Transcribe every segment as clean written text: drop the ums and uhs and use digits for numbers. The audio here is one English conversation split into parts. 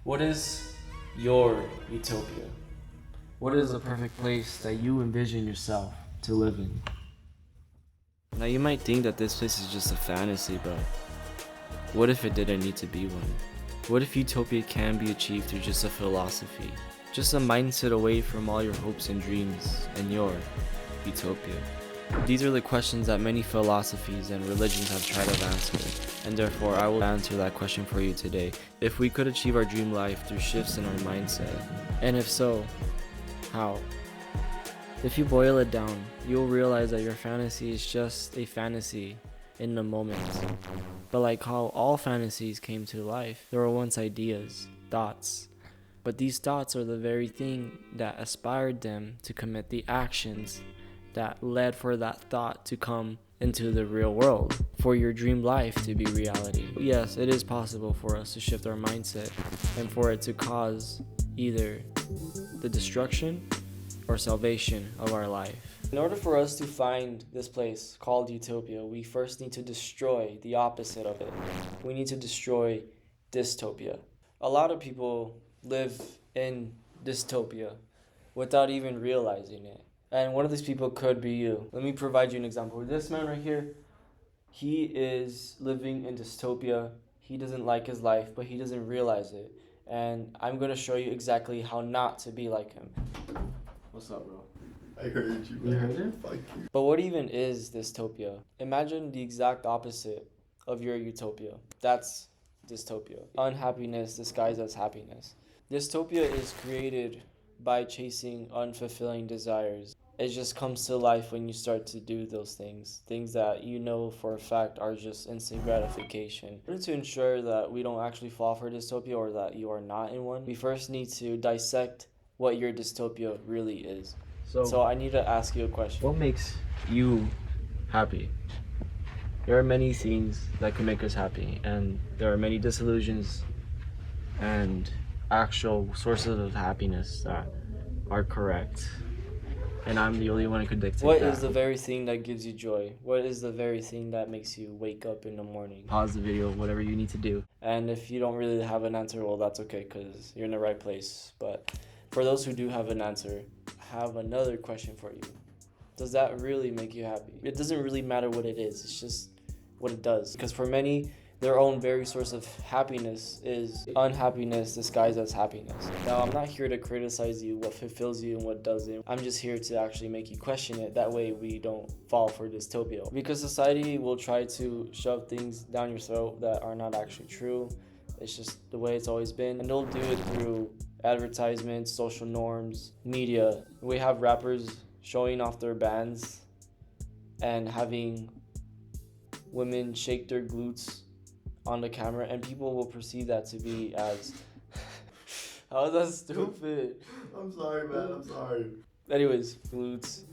What is your utopia? What is the perfect place that you envision yourself to live in? Now you might think that this place is just a fantasy, but what if it didn't need to be one? What if utopia can be achieved through just a philosophy? Just a mindset away from all your hopes and dreams and your utopia. These are the questions that many philosophies and religions have tried to answer, and therefore I will answer that question for you today. If we could achieve our dream life through shifts in our mindset, and if so, how? If you boil it down, you'll realize that your fantasy is just a fantasy in the moment. But like how all fantasies came to life, there were once ideas, thoughts. But these thoughts are the very thing that aspired them to commit the actions that led for that thought to come into the real world, for your dream life to be reality. Yes, it is possible for us to shift our mindset and for it to cause either the destruction or salvation of our life. In order for us to find this place called utopia, we first need to destroy the opposite of it. We need to destroy dystopia. A lot of people live in dystopia without even realizing it. And one of these people could be you. Let me provide you an example. This man right here, he is living in dystopia. He doesn't like his life, but he doesn't realize it. And I'm going to show you exactly how not to be like him. What's up, bro? I heard you. You heard it? Fuck you. But what even is dystopia? Imagine the exact opposite of your utopia. That's dystopia. Unhappiness disguised as happiness. Dystopia is created by chasing unfulfilling desires. It just comes to life when you start to do those things that you know for a fact are just instant gratification. In order to ensure that we don't actually fall for dystopia or that you are not in one, we first need to dissect what your dystopia really is. So I need to ask you a question. What makes you happy? There are many things that can make us happy, and there are many disillusions and actual sources of happiness that are correct. And I'm the only one who could dictate What that. is the very thing that gives you joy? What is the very thing that makes you wake up in the morning? Pause the video, whatever you need to do. And if you don't really have an answer, well, that's okay, because you're in the right place. But for those who do have an answer, I have another question for you. Does that really make you happy? It doesn't really matter what it is. It's just what it does. Because for many, their own very source of happiness is unhappiness disguised as happiness. Now, I'm not here to criticize you, what fulfills you and what doesn't. I'm just here to actually make you question it. That way we don't fall for dystopia. Because society will try to shove things down your throat that are not actually true. It's just the way it's always been. And they'll do it through advertisements, social norms, media. We have rappers showing off their bands and having women shake their glutes on the camera, and people will perceive that to be as how is that stupid? I'm sorry, man. I'm sorry. Anyways, glutes,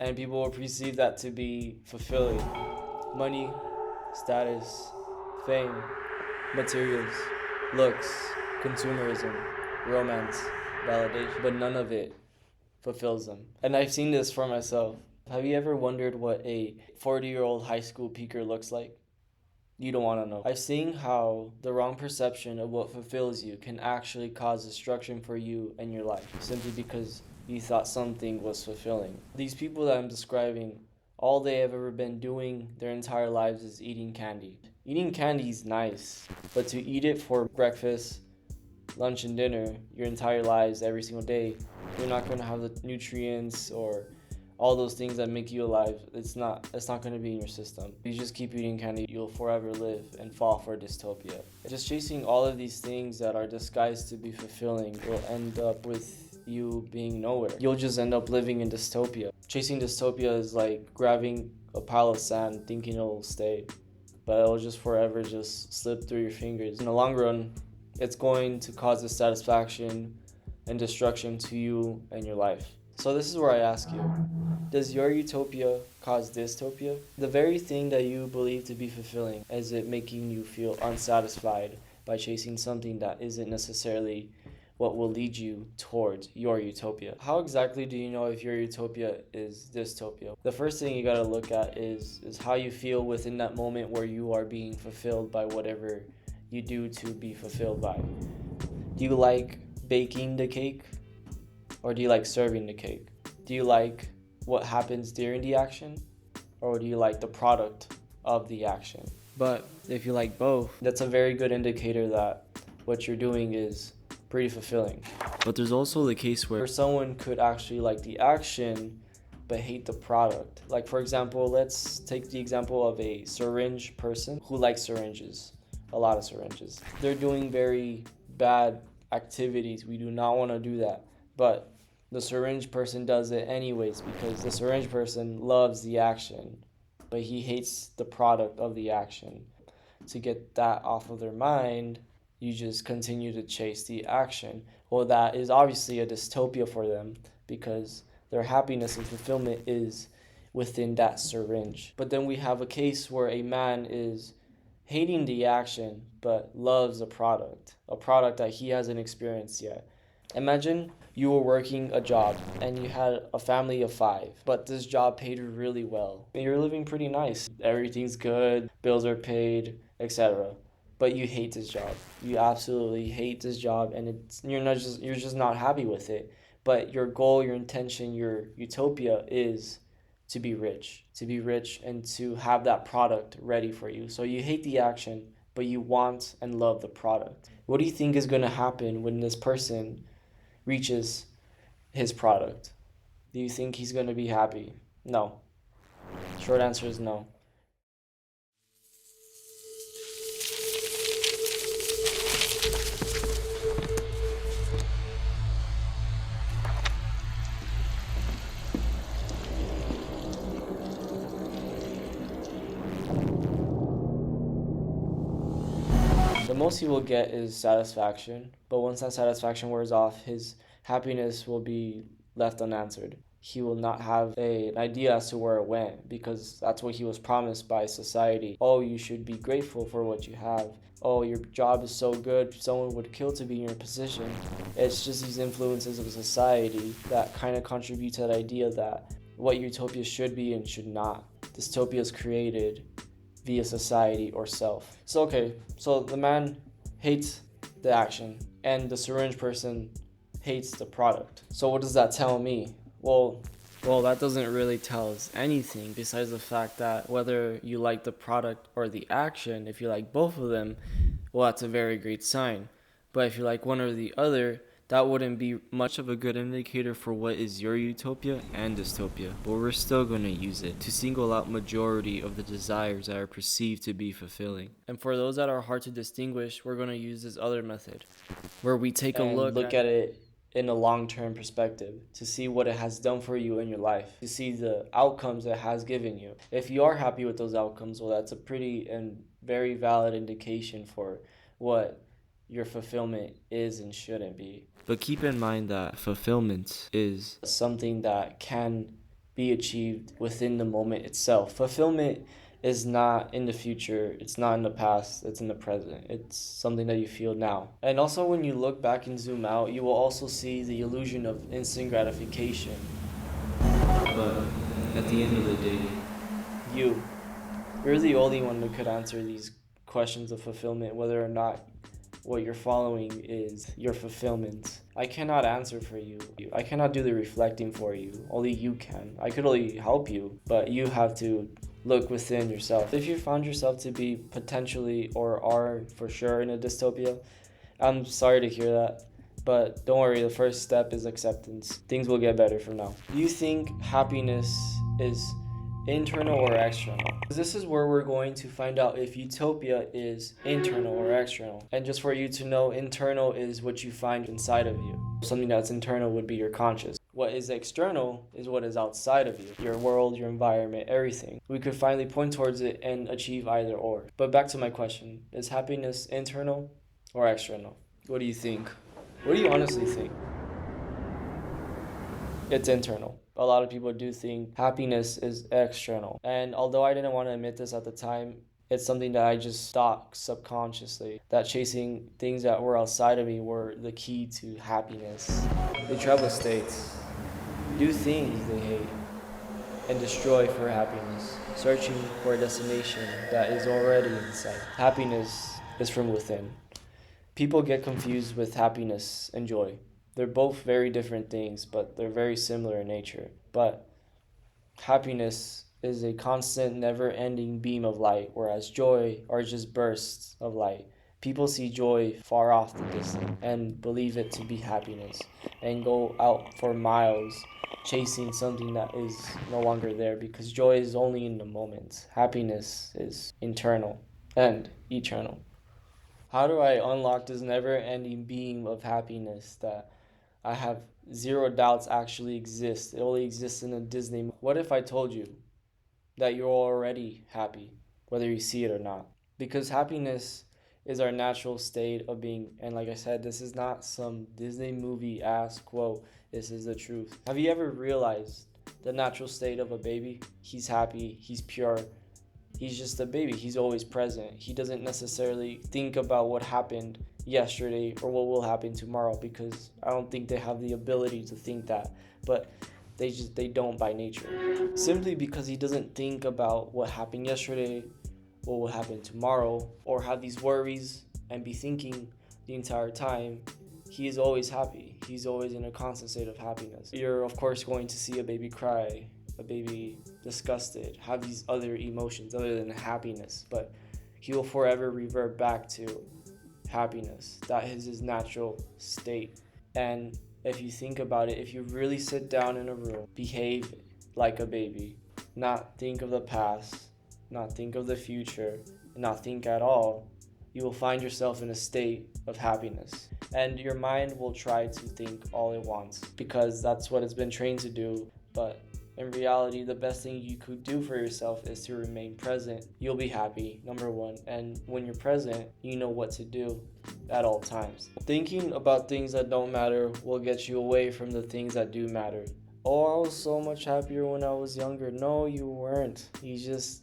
and people will perceive that to be fulfilling. Money, status, fame, materials, looks, consumerism, romance, validation, but none of it fulfills them. And I've seen this for myself. Have you ever wondered what a 40-year-old high school peaker looks like? You don't want to know. I've seen how the wrong perception of what fulfills you can actually cause destruction for you and your life, simply because you thought something was fulfilling. These people that I'm describing, all they have ever been doing their entire lives is eating candy. Eating candy is nice, but to eat it for breakfast, lunch, and dinner your entire lives every single day, you're not going to have the nutrients or all those things that make you alive. It's not going to be in your system. You just keep eating candy, you'll forever live and fall for dystopia. Just chasing all of these things that are disguised to be fulfilling will end up with you being nowhere. You'll just end up living in dystopia. Chasing dystopia is like grabbing a pile of sand thinking it'll stay, but it'll just forever just slip through your fingers. In the long run, it's going to cause dissatisfaction and destruction to you and your life. So this is where I ask you, does your utopia cause dystopia? The very thing that you believe to be fulfilling, is it making you feel unsatisfied by chasing something that isn't necessarily what will lead you towards your utopia? How exactly do you know if your utopia is dystopia? The first thing you gotta look at is how you feel within that moment where you are being fulfilled by whatever you do to be fulfilled by. Do you like baking the cake? Or do you like serving the cake? Do you like what happens during the action? Or do you like the product of the action? But if you like both, that's a very good indicator that what you're doing is pretty fulfilling. But there's also the case where Or someone could actually like the action but hate the product. Like for example, let's take the example of a syringe person who likes syringes, a lot of syringes. They're doing very bad activities. We do not want to do that. But the syringe person does it anyways because the syringe person loves the action, but he hates the product of the action. To get that off of their mind, you just continue to chase the action. Well, that is obviously a dystopia for them because their happiness and fulfillment is within that syringe. But then we have a case where a man is hating the action but loves a product that he hasn't experienced yet. Imagine you were working a job and you had a family of 5, but this job paid you really well. You're living pretty nice. Everything's good, bills are paid, etc. But you hate this job. You absolutely hate this job, and you're just not happy with it. But your goal, your intention, your utopia is to be rich and to have that product ready for you. So you hate the action, but you want and love the product. What do you think is going to happen when this person reaches his product? Do you think he's going to be happy? No. Short answer is no. The most he will get is satisfaction, but once that satisfaction wears off, his happiness will be left unanswered. He will not have an idea as to where it went because that's what he was promised by society. Oh, you should be grateful for what you have. Oh, your job is so good, someone would kill to be in your position. It's just these influences of society that kind of contribute to that idea that what utopia should be and should not. Dystopia is created via society or self. So the man hates the action and the syringe person hates the product. So what does that tell me? Well, that doesn't really tell us anything besides the fact that whether you like the product or the action, if you like both of them, well, that's a very great sign. But if you like one or the other, that wouldn't be much of a good indicator for what is your utopia and dystopia, but we're still going to use it to single out majority of the desires that are perceived to be fulfilling. And for those that are hard to distinguish, we're going to use this other method, where we take a look at it in a long-term perspective to see what it has done for you in your life, to see the outcomes it has given you. If you are happy with those outcomes, well, that's a pretty and very valid indication for what your fulfillment is and shouldn't be. But keep in mind that fulfillment is something that can be achieved within the moment itself. Fulfillment is not in the future, it's not in the past, it's in the present. It's something that you feel now. And also when you look back and zoom out, you will also see the illusion of instant gratification. But at the end of the day, you're the only one that could answer these questions of fulfillment, whether or not what you're following is your fulfillment. I cannot answer for you. I cannot do the reflecting for you. Only you can. I could only help you, but you have to look within yourself. If you found yourself to be potentially or are for sure in a dystopia, I'm sorry to hear that, but don't worry, the first step is acceptance. Things will get better from now. Do you think happiness is internal or external? This is where we're going to find out if utopia is internal or external. And just for you to know, internal is what you find inside of you. Something that's internal would be your conscious. What is external is what is outside of you. Your world, your environment, everything. We could finally point towards it and achieve either or. But back to my question, is happiness internal or external? What do you think? What do you honestly think? It's internal. A lot of people do think happiness is external. And although I didn't want to admit this at the time, it's something that I just thought subconsciously, that chasing things that were outside of me were the key to happiness. They travel states, do things they hate, and destroy for happiness, searching for a destination that is already in sight. Happiness is from within. People get confused with happiness and joy. They're both very different things, but they're very similar in nature. But happiness is a constant, never ending beam of light, whereas joy are just bursts of light. People see joy far off the distance and believe it to be happiness and go out for miles chasing something that is no longer there because joy is only in the moment. Happiness is internal and eternal. How do I unlock this never ending beam of happiness that I have zero doubts actually exists? It only exists in a Disney movie. What if I told you that you're already happy, whether you see it or not? Because happiness is our natural state of being. And like I said, this is not some Disney movie ass quote. This is the truth. Have you ever realized the natural state of a baby? He's happy, he's pure, he's just a baby. He's always present. He doesn't necessarily think about what happened yesterday or what will happen tomorrow because I don't think they have the ability to think that. But they don't by nature. Simply because he doesn't think about what happened yesterday, what will happen tomorrow, or have these worries and be thinking the entire time, he is always happy. He's always in a constant state of happiness. You're of course going to see a baby cry, a baby disgusted, have these other emotions other than happiness, but he will forever revert back to happiness. That is his natural state. And if you think about it, if you really sit down in a room, behave like a baby, not think of the past, not think of the future, not think at all, you will find yourself in a state of happiness. And your mind will try to think all it wants because that's what it's been trained to do. But in reality, the best thing you could do for yourself is to remain present. You'll be happy, number one. And when you're present, you know what to do at all times. Thinking about things that don't matter will get you away from the things that do matter. Oh, I was so much happier when I was younger. No, you weren't. You just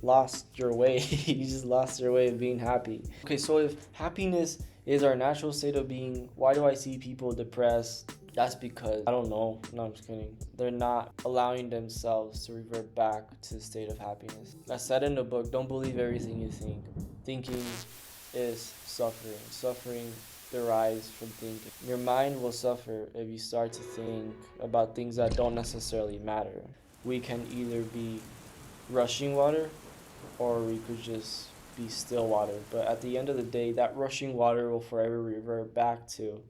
lost your way. You just lost your way of being happy. Okay, so if happiness is our natural state of being, why do I see people depressed? That's because, I don't know, no, I'm just kidding. They're not allowing themselves to revert back to the state of happiness. I said in the book, don't believe everything you think. Thinking is suffering. Suffering derives from thinking. Your mind will suffer if you start to think about things that don't necessarily matter. We can either be rushing water or we could just be still water. But at the end of the day, that rushing water will forever revert back to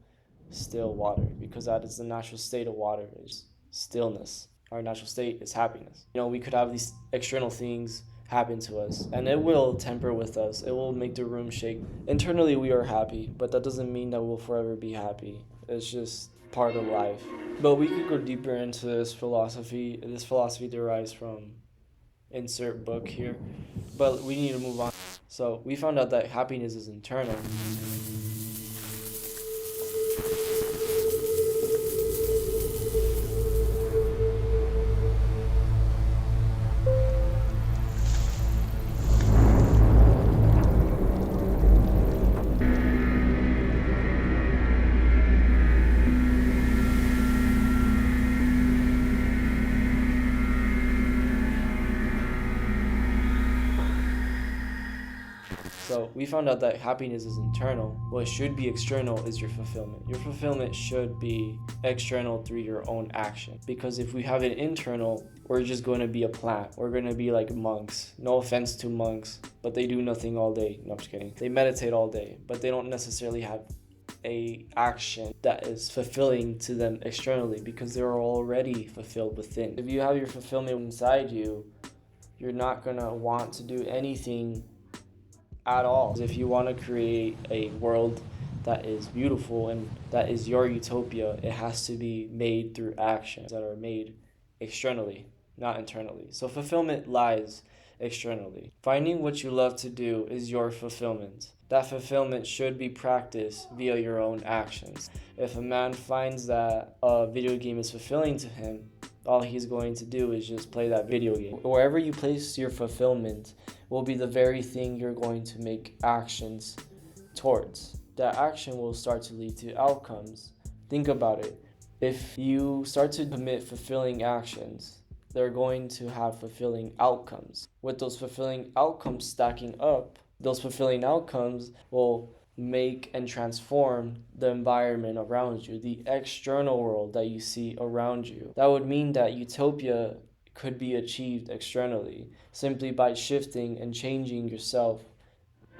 still water because that is the natural state of water, is stillness. Our natural state is happiness. You know, we could have these external things happen to us and it will temper with us. It will make the room shake. Internally we are happy, but that doesn't mean that we'll forever be happy. It's just part of life. But we could go deeper into this philosophy. This philosophy derives from insert book here, but we need to move on. So we found out that happiness is internal. So we found out that happiness is internal. What should be external is your fulfillment. Your fulfillment should be external through your own action. Because if we have it internal, we're just going to be a plant. We're going to be like monks. No offense to monks, but they do nothing all day. No, I'm just kidding. They meditate all day, but they don't necessarily have a action that is fulfilling to them externally because they're already fulfilled within. If you have your fulfillment inside you, you're not going to want to do anything at all. If you want to create a world that is beautiful and that is your utopia, it has to be made through actions that are made externally, not internally. So fulfillment lies externally. Finding what you love to do is your fulfillment. That fulfillment should be practiced via your own actions. If a man finds that a video game is fulfilling to him, all he's going to do is just play that video game. Wherever you place your fulfillment will be the very thing you're going to make actions towards. That action will start to lead to outcomes. Think about it. If you start to commit fulfilling actions, they're going to have fulfilling outcomes. With those fulfilling outcomes stacking up, those fulfilling outcomes will make and transform the environment around you, the external world that you see around you. That would mean that utopia could be achieved externally simply by shifting and changing yourself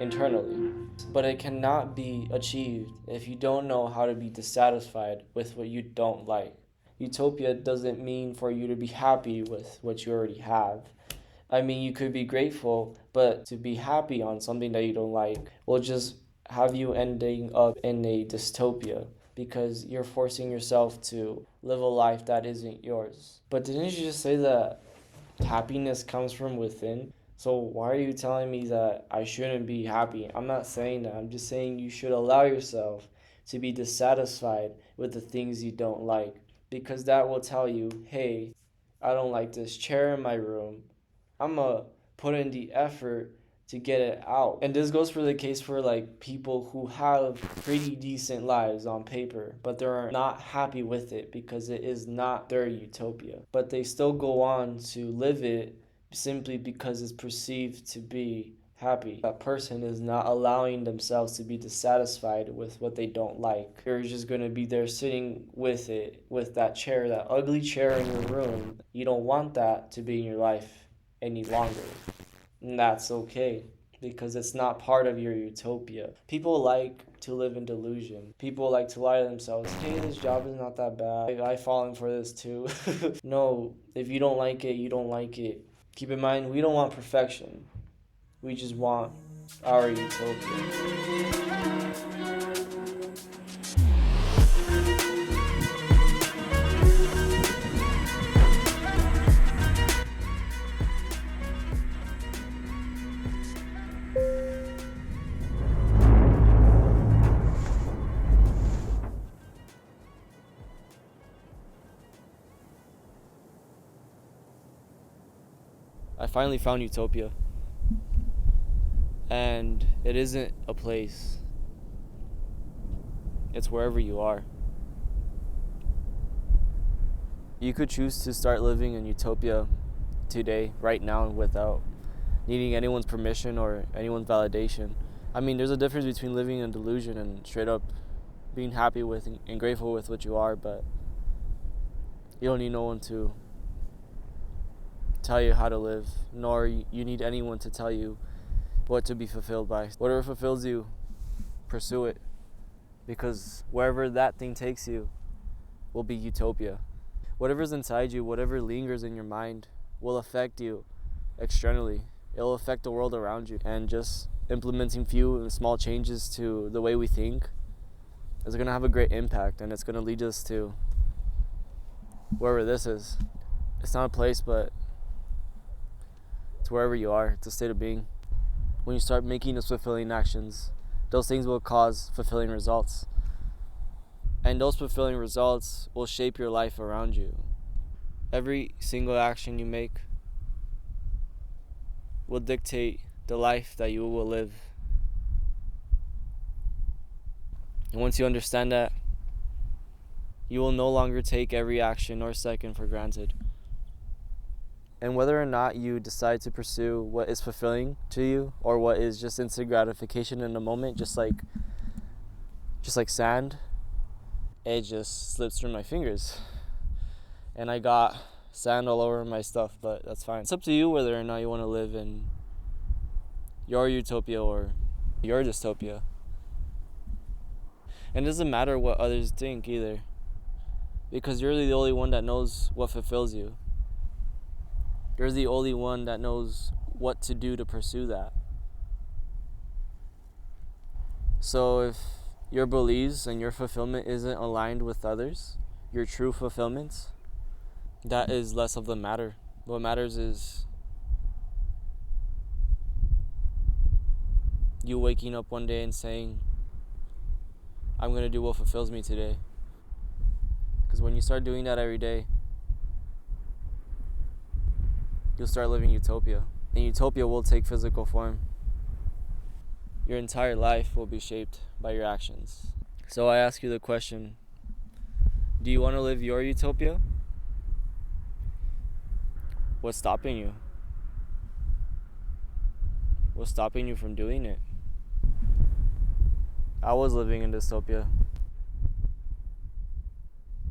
internally. But it cannot be achieved if you don't know how to be dissatisfied with what you don't like. Utopia doesn't mean for you to be happy with what you already have. I mean, you could be grateful, but to be happy on something that you don't like will just have you ending up in a dystopia because you're forcing yourself to live a life that isn't yours. But didn't you just say that happiness comes from within? So why are you telling me that I shouldn't be happy? I'm not saying that. I'm just saying you should allow yourself to be dissatisfied with the things you don't like because that will tell you, hey, I don't like this chair in my room. I'm gonna put in the effort to get it out. And this goes for the case for like people who have pretty decent lives on paper, but they're not happy with it because it is not their utopia. But they still go on to live it simply because it's perceived to be happy. That person is not allowing themselves to be dissatisfied with what they don't like. You're just gonna be there sitting with it, with that chair, that ugly chair in your room. You don't want that to be in your life any longer. And that's okay because it's not part of your utopia. People like to live in delusion. People like to lie to themselves. Hey, this job is not that bad. I've fallen for this too. No, if you don't like it, you don't like it. Keep in mind, we don't want perfection. We just want our utopia. I finally found utopia. And it isn't a place. It's wherever you are. You could choose to start living in utopia today, right now, without needing anyone's permission or anyone's validation. I mean, there's a difference between living in delusion and straight up being happy with and grateful with what you are, but you don't need no one to tell you how to live, nor you need anyone to tell you what to be fulfilled by. Whatever fulfills you, pursue it, because wherever that thing takes you will be utopia. Whatever's inside you, whatever lingers in your mind, will affect you externally. It'll affect the world around you, and just implementing few and small changes to the way we think is going to have a great impact, and it's going to lead us to wherever this is. It's not a place, but it's wherever you are. It's a state of being. When you start making those fulfilling actions, those things will cause fulfilling results. And those fulfilling results will shape your life around you. Every single action you make will dictate the life that you will live. And once you understand that, you will no longer take every action or second for granted. And whether or not you decide to pursue what is fulfilling to you or what is just instant gratification in the moment, just like sand, it just slips through my fingers. And I got sand all over my stuff, but that's fine. It's up to you whether or not you want to live in your utopia or your dystopia. And it doesn't matter what others think either, because you're the only one that knows what fulfills you. You're the only one that knows what to do to pursue that. So if your beliefs and your fulfillment isn't aligned with others, your true fulfillment, that is less of the matter. What matters is you waking up one day and saying, I'm going to do what fulfills me today. Because when you start doing that every day, you'll start living utopia. And utopia will take physical form. Your entire life will be shaped by your actions. So I ask you the question, do you want to live your utopia? What's stopping you? What's stopping you from doing it? I was living in dystopia.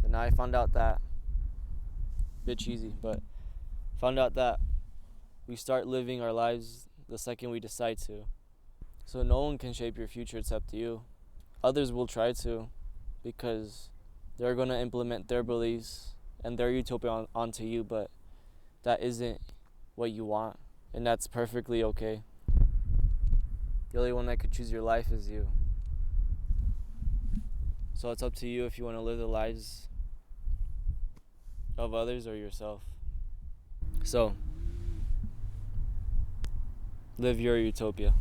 And now I found out that, bit cheesy, but found out that we start living our lives the second we decide to. So no one can shape your future except you. Others will try to, because they're going to implement their beliefs and their utopia onto you, but that isn't what you want, and that's perfectly okay. The only one that could choose your life is you. So it's up to you if you want to live the lives of others or yourself. So, live your utopia.